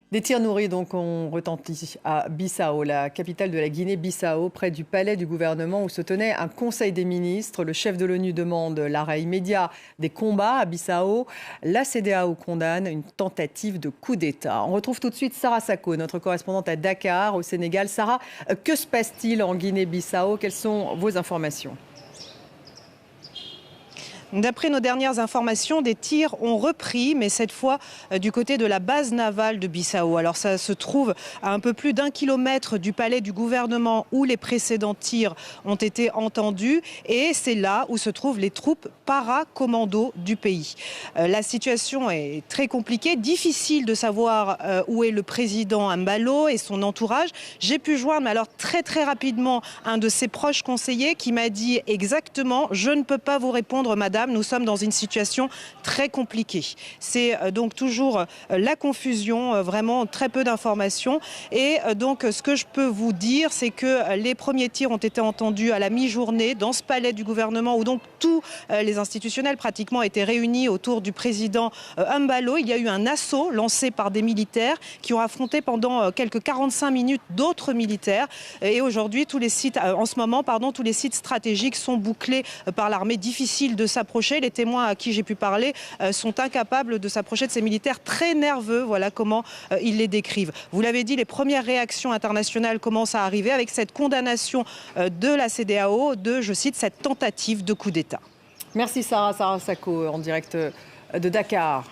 Des tirs nourris donc ont retenti à Bissau, la capitale de la Guinée-Bissau, près du palais du gouvernement où se tenait un conseil des ministres. Le chef de l'ONU demande l'arrêt immédiat des combats à Bissau. La CEDEAO condamne une tentative de coup d'État. On retrouve tout de suite Sarah Sacco, notre correspondante à Dakar, au Sénégal. Sarah, que se passe-t-il en Guinée-Bissau? Quelles sont vos informations? D'après nos dernières informations, des tirs ont repris, mais cette fois du côté de la base navale de Bissau. Alors ça se trouve à un peu plus d'1 kilomètre du palais du gouvernement où les précédents tirs ont été entendus. Et c'est là où se trouvent les troupes para-commando du pays. La situation est très compliquée, difficile de savoir où est le président Embalo et son entourage. J'ai pu joindre, mais alors très rapidement, un de ses proches conseillers qui m'a dit exactement « Je ne peux pas vous répondre, madame. Nous sommes dans une situation très compliquée ». C'est donc toujours la confusion, vraiment très peu d'informations. Et donc ce que je peux vous dire, c'est que les premiers tirs ont été entendus à la mi-journée dans ce palais du gouvernement où donc tous les institutionnels pratiquement étaient réunis autour du président Embalo. Il y a eu un assaut lancé par des militaires qui ont affronté pendant quelques 45 minutes d'autres militaires. Et aujourd'hui, tous les sites stratégiques sont bouclés par l'armée. Difficile de s'approcher. Les témoins à qui j'ai pu parler sont incapables de s'approcher de ces militaires très nerveux. Voilà comment ils les décrivent. Vous l'avez dit, les premières réactions internationales commencent à arriver avec cette condamnation de la CEDEAO de, je cite, cette tentative de coup d'État. Merci Sarah Sacco en direct de Dakar.